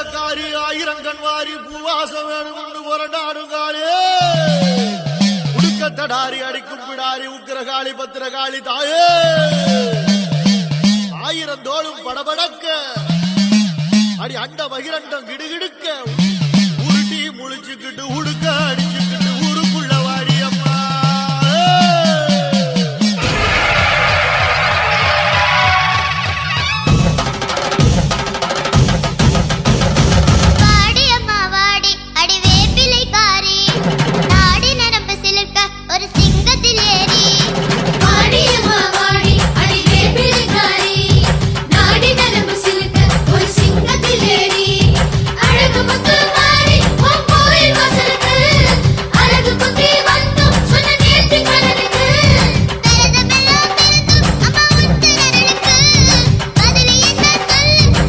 ஆவேசக்காரி ஆயிரங்கண் வாரி பூவாசம் வேணும் கொண்டு புரண்டாடுங்காளே உடுக்கத்தடாரி அடிக்கும் பிடாரி உக்கிரகாளி பத்திரகாளி தாயே ஆயிரம் தோளும் படபடக்க அடி அண்ட பகிரண்டம் கிடுகிடுக்க